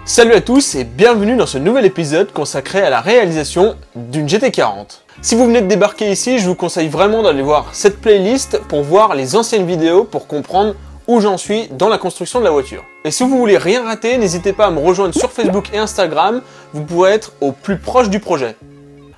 Salut à tous et bienvenue dans ce nouvel épisode consacré à la réalisation d'une GT40. Si vous venez de débarquer ici, je vous conseille vraiment d'aller voir cette playlist pour voir les anciennes vidéos pour comprendre où j'en suis dans la construction de la voiture. Et si vous voulez rien rater, n'hésitez pas à me rejoindre sur Facebook et Instagram, vous pourrez être au plus proche du projet.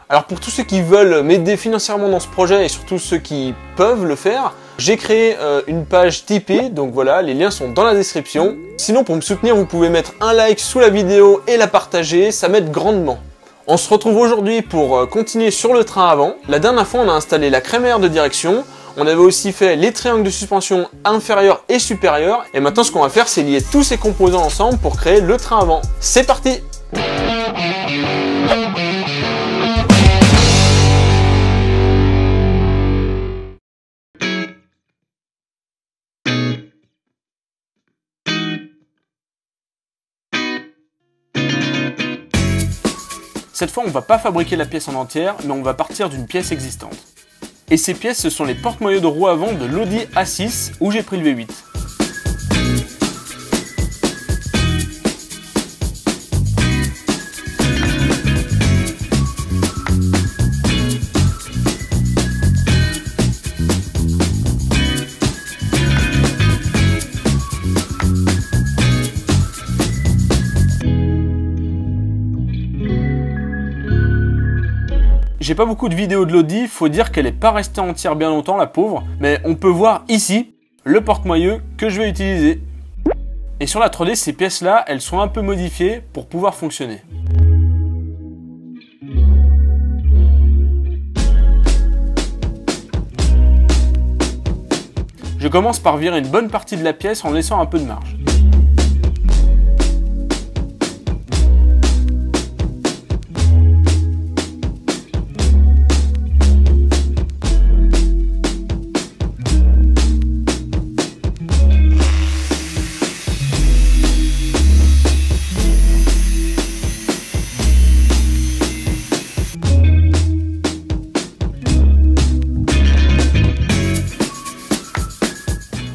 Alors pour tous ceux qui veulent m'aider financièrement dans ce projet et surtout ceux qui peuvent le faire, j'ai créé une page Tipeee, donc voilà, les liens sont dans la description. Sinon pour me soutenir, vous pouvez mettre un like sous la vidéo et la partager, ça m'aide grandement. On se retrouve aujourd'hui pour continuer sur le train avant. La dernière fois on a installé la crémaillère de direction, on avait aussi fait les triangles de suspension inférieur et supérieur, et maintenant ce qu'on va faire c'est lier tous ces composants ensemble pour créer le train avant. C'est parti! Cette fois, on ne va pas fabriquer la pièce en entière, mais on va partir d'une pièce existante. Et ces pièces, ce sont les porte-moyeux de roue avant de l'Audi A6, où j'ai pris le V8. J'ai pas beaucoup de vidéos de l'Audi, faut dire qu'elle est pas restée entière bien longtemps la pauvre, mais on peut voir ici le porte-moyeu que je vais utiliser. Et sur la 3D, ces pièces là, elles sont un peu modifiées pour pouvoir fonctionner. Je commence par virer une bonne partie de la pièce en laissant un peu de marge.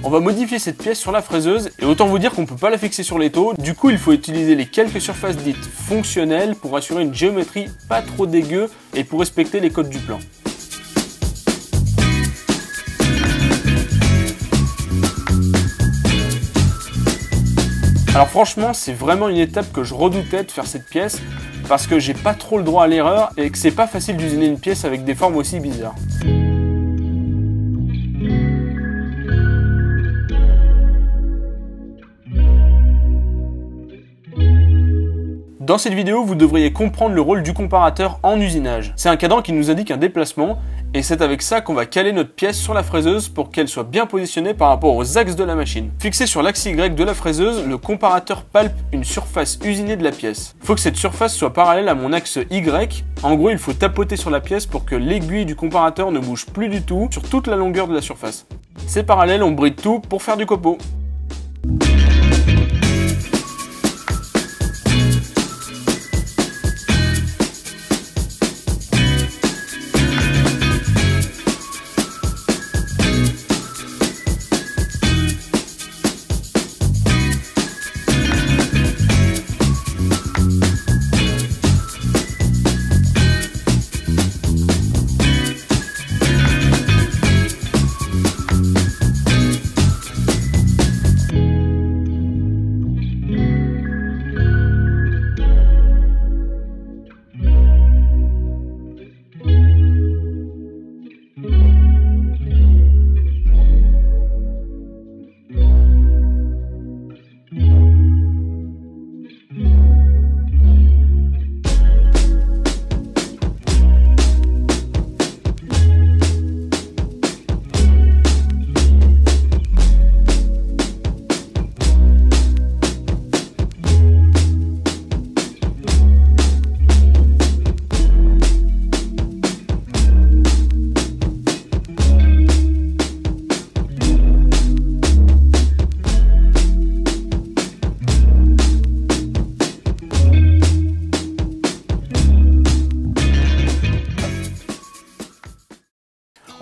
On va modifier cette pièce sur la fraiseuse et autant vous dire qu'on ne peut pas la fixer sur l'étau, du coup il faut utiliser les quelques surfaces dites fonctionnelles pour assurer une géométrie pas trop dégueu et pour respecter les codes du plan. Alors franchement c'est vraiment une étape que je redoutais de faire cette pièce parce que j'ai pas trop le droit à l'erreur et que c'est pas facile d'usiner une pièce avec des formes aussi bizarres. Dans cette vidéo, vous devriez comprendre le rôle du comparateur en usinage. C'est un cadran qui nous indique un déplacement et c'est avec ça qu'on va caler notre pièce sur la fraiseuse pour qu'elle soit bien positionnée par rapport aux axes de la machine. Fixé sur l'axe Y de la fraiseuse, le comparateur palpe une surface usinée de la pièce. Il faut que cette surface soit parallèle à mon axe Y. En gros, il faut tapoter sur la pièce pour que l'aiguille du comparateur ne bouge plus du tout sur toute la longueur de la surface. C'est parallèle, on bride tout pour faire du copeau.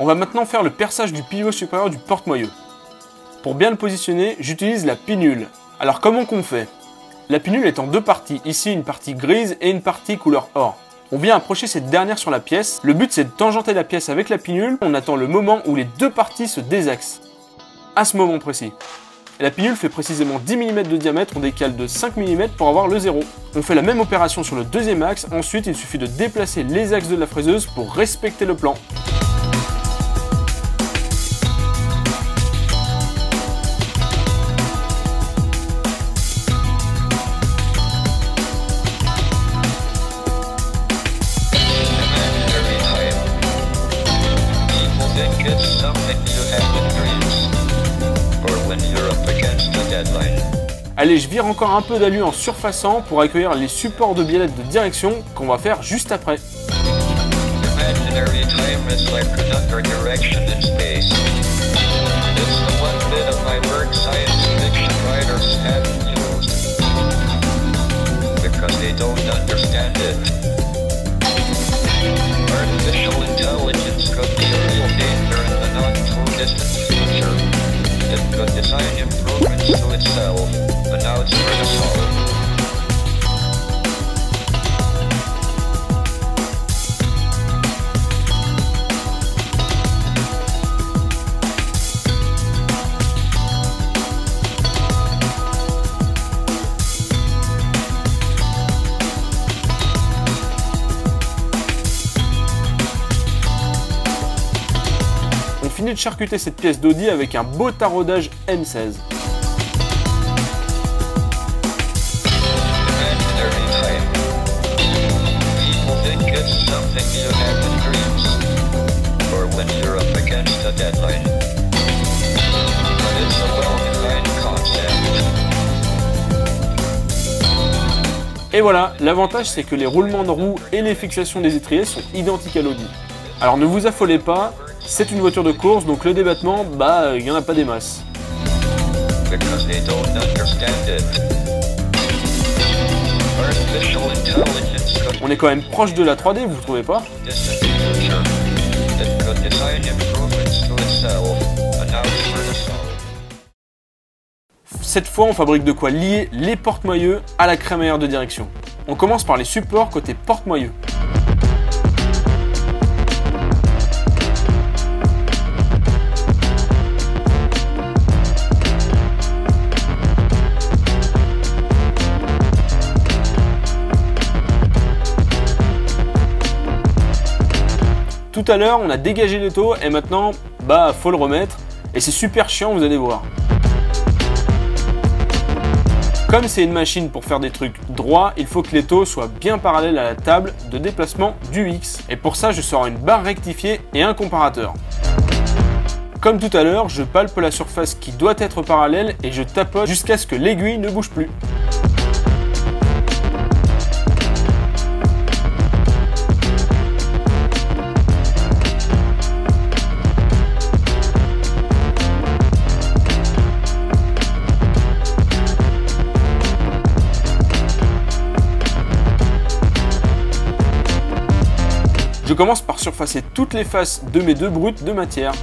On va maintenant faire le perçage du pivot supérieur du porte-moyeu. Pour bien le positionner, j'utilise la pinule. Alors comment qu'on fait? La pinule est en deux parties, ici une partie grise et une partie couleur or. On vient approcher cette dernière sur la pièce, le but c'est de tangenter la pièce avec la pinule, on attend le moment où les deux parties se désaxent. À ce moment précis. La pinule fait précisément 10 mm de diamètre, on décale de 5 mm pour avoir le 0. On fait la même opération sur le deuxième axe, ensuite il suffit de déplacer les axes de la fraiseuse pour respecter le plan. Allez, je vire encore un peu d'alu en surfaçant pour accueillir les supports de biellette de direction qu'on va faire juste après. On finit de charcuter cette pièce d'Audi avec un beau taraudage M16. Et voilà, l'avantage c'est que les roulements de roues et les fixations des étriers sont identiques à l'Audi. Alors ne vous affolez pas, c'est une voiture de course, donc le débattement, il n'y en a pas des masses. On est quand même proche de la 3D, vous trouvez pas? Cette fois, on fabrique de quoi lier les porte-moyeux à la crémaillère de direction. On commence par les supports côté porte-moyeux. Tout à l'heure, on a dégagé l'étau et maintenant, faut le remettre. Et c'est super chiant, vous allez voir. Comme c'est une machine pour faire des trucs droits, il faut que l'étau soit bien parallèle à la table de déplacement du X. Et pour ça, je sors une barre rectifiée et un comparateur. Comme tout à l'heure, je palpe la surface qui doit être parallèle et je tapote jusqu'à ce que l'aiguille ne bouge plus. Je commence par surfacer toutes les faces de mes deux brutes de matière.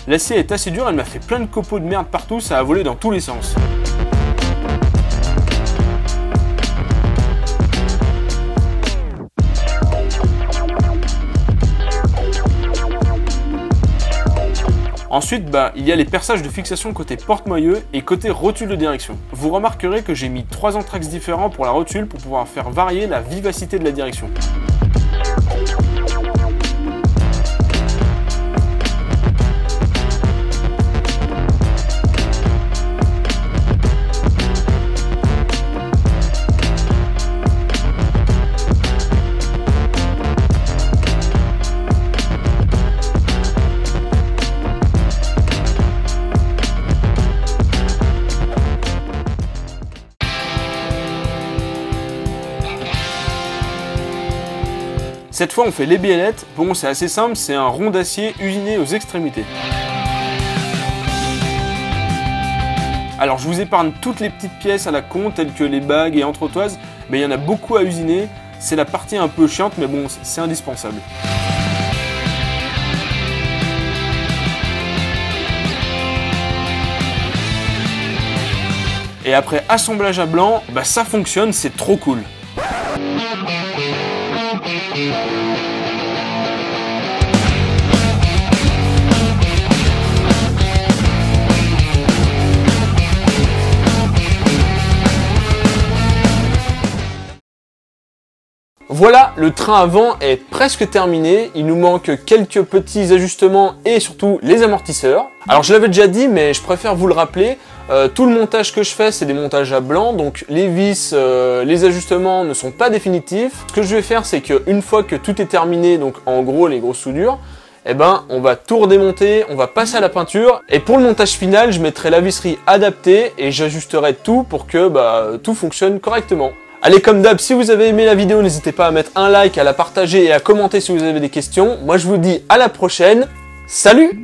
L'acier est assez dur, elle m'a fait plein de copeaux de merde partout, ça a volé dans tous les sens. Ensuite, il y a les perçages de fixation côté porte-moyeu et côté rotule de direction. Vous remarquerez que j'ai mis 3 entraxes différents pour la rotule pour pouvoir faire varier la vivacité de la direction. Cette fois on fait les biellettes, bon c'est assez simple, c'est un rond d'acier usiné aux extrémités. Alors je vous épargne toutes les petites pièces à la con telles que les bagues et entretoises, mais il y en a beaucoup à usiner, c'est la partie un peu chiante mais bon c'est indispensable. Et après assemblage à blanc, bah ça fonctionne, c'est trop cool. Voilà, le train avant est presque terminé, il nous manque quelques petits ajustements et surtout les amortisseurs. Alors je l'avais déjà dit mais je préfère vous le rappeler, tout le montage que je fais c'est des montages à blanc, donc les vis, les ajustements ne sont pas définitifs. Ce que je vais faire c'est qu'une fois que tout est terminé, donc en gros les grosses soudures, eh ben on va tout redémonter, on va passer à la peinture et pour le montage final je mettrai la visserie adaptée et j'ajusterai tout pour que tout fonctionne correctement. Allez, comme d'hab, si vous avez aimé la vidéo, n'hésitez pas à mettre un like, à la partager et à commenter si vous avez des questions. Moi, je vous dis à la prochaine. Salut!